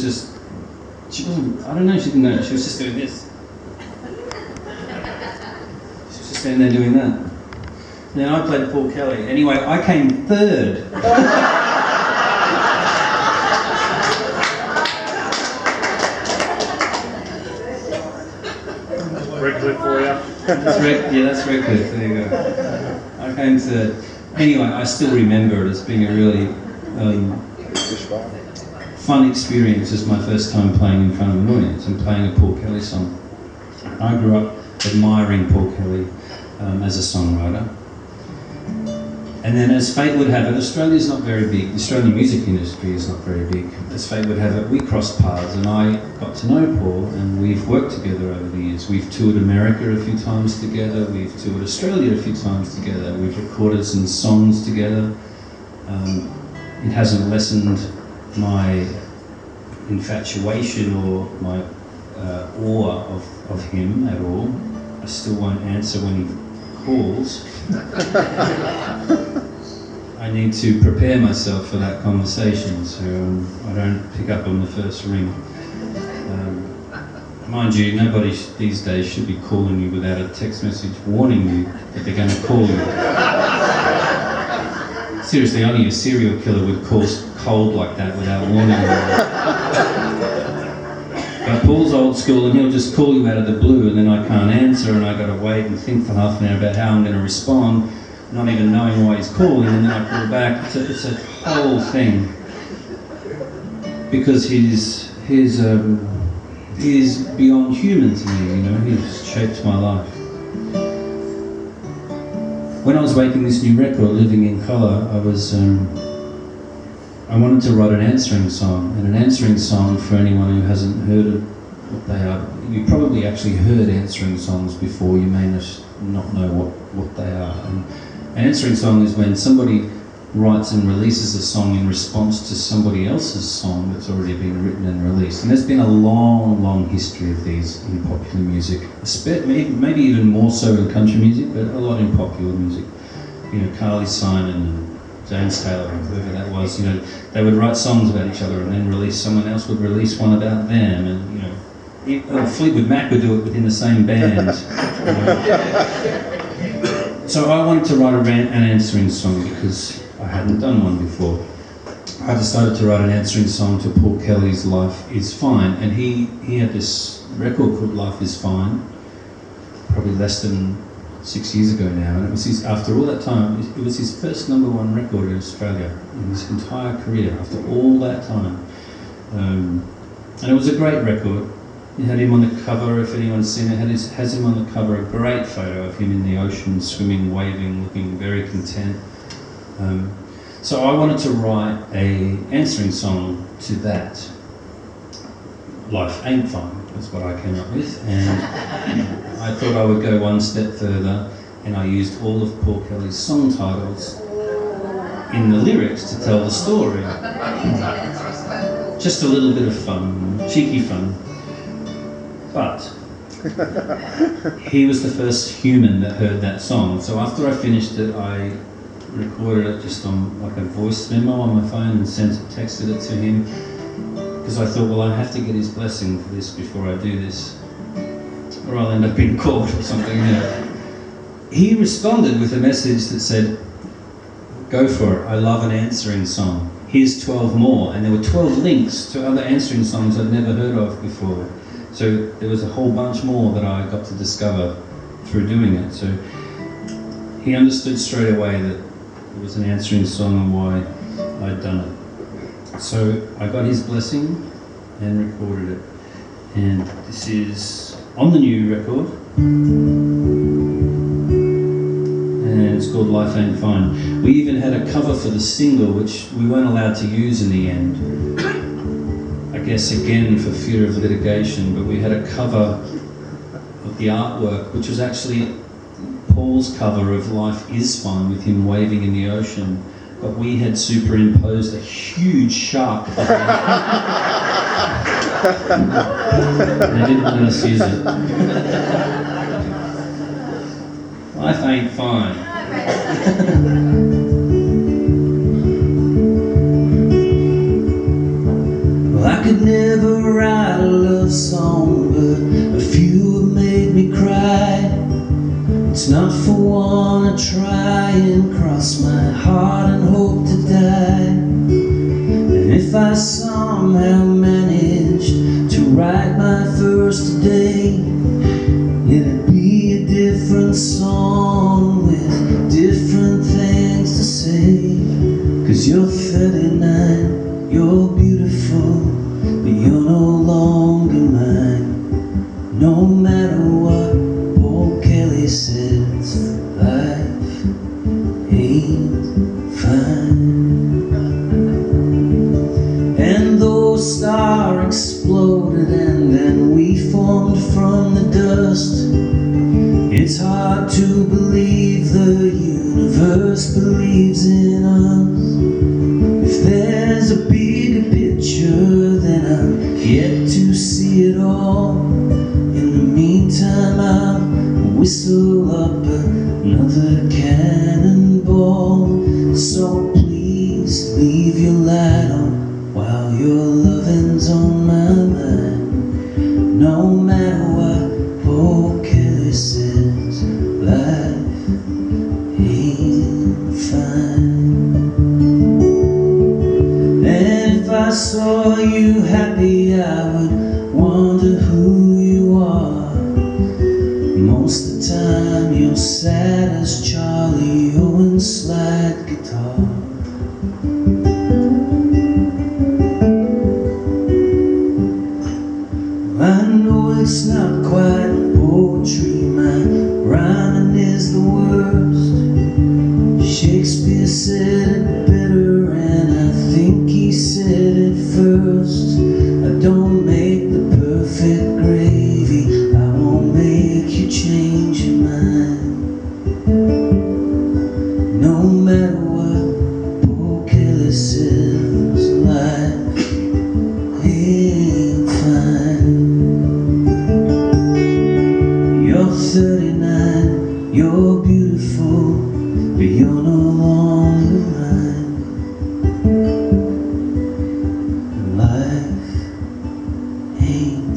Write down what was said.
was just, she wasn't, I don't know, she didn't know, she was just doing this. She was just standing there doing that. And then I played Paul Kelly. Anyway, I came third. Redcliffe for you. That's Redcliffe, there you go. I came third. Anyway, I still remember it as being a really fun experience. It's my first time playing in front of an audience and playing a Paul Kelly song. I grew up admiring Paul Kelly as a songwriter. And then, as fate would have it, Australia's not very big. The Australian music industry is not very big. As fate would have it, we crossed paths, and I got to know Paul, and we've worked together over the years. We've toured America a few times together. We've toured Australia a few times together. We've recorded some songs together. It hasn't lessened my infatuation or my awe of him at all. I still won't answer when he calls. I need to prepare myself for that conversation, so I don't pick up on the first ring. Mind you, nobody these days should be calling you without a text message warning you that they're going to call you. Seriously, only a serial killer would call cold like that without warning you. But Paul's old school, and he'll just call you out of the blue, and then I can't answer, and I've got to wait and think for half an hour about how I'm going to respond, not even knowing why he's calling, and then I call back. It's a whole thing. Because he's beyond human to me, you know, he's shaped my life. When I was making this new record, Living in Colour, I wanted to write an answering song, and an answering song, for anyone who hasn't heard of what they are, you probably actually heard answering songs before, you may not know what they are. And an answering song is when somebody writes and releases a song in response to somebody else's song that's already been written and released. And there's been a long, long history of these in popular music, maybe even more so in country music, but a lot in popular music. You know, Carly Simon and James Taylor, and whoever that was, you know, they would write songs about each other and then someone else would release one about them, and, you know, Fleetwood Mac would do it within the same band. So I wanted to write an answering song because I hadn't done one before. I decided to write an answering song to Paul Kelly's Life Is Fine, and he had this record called Life Is Fine, probably less than 6 years ago now, and it was after all that time, it was his first #1 record in Australia in his entire career, after all that time. And it was a great record. It had him on the cover, if anyone's seen it, has him on the cover, a great photo of him in the ocean, swimming, waving, looking very content. So I wanted to write an answering song to that. Life Ain't Fine, that's what I came up with, and I thought I would go one step further, and I used all of Paul Kelly's song titles in the lyrics to tell the story. Just a little bit of fun, cheeky fun. But he was the first human that heard that song. So after I finished it, I recorded it just on like a voice memo on my phone and texted it to him, because I thought, well, I have to get his blessing for this before I do this, or I'll end up in court or something. You know. He responded with a message that said, "Go for it, I love an answering song. Here's 12 more." And there were 12 links to other answering songs I'd never heard of before. So there was a whole bunch more that I got to discover through doing it. So he understood straight away that it was an answering song and why I'd done it. So I got his blessing and recorded it. And this is on the new record. And it's called Life Ain't Fine. We even had a cover for the single, which we weren't allowed to use in the end. I guess again for fear of litigation, but we had a cover of the artwork, which was actually Paul's cover of Life Is Fine with him waving in the ocean, but we had superimposed a huge shark and they didn't let us use it. Life ain't fine. Well, I could never write a love song, but a few have made me cry. It's not for one to try and cross my heart and hope to die. And if I somehow managed to write my first today, it'd be a different song with different things to say. 'Cause you're 39, you're beautiful, but you're no longer mine. No matter what old Kelly says, life ain't fine. And those stars exploded and then we formed from the dust. It's hard to believe the universe believes in us. If there's a bigger picture, then I'm yet to see it all. In the meantime, I'll whistle up another cannonball. So please leave your light on while your loving's on my mind. No matter what poor Kelly says, life ain't fine. And if I saw you happy, I would wonder who you are. Most of the time you're sad as Charlie Owen's slide guitar. I know it's not quite poetry, my rhyming is the worst. Shakespeare said it better, and I think he said it first. I don't make the perfect gravy, I won't make you change your mind. No matter what poor Kelly says, life ain't fine. You're 39, you're beautiful, but you're no longer mine. Life ain't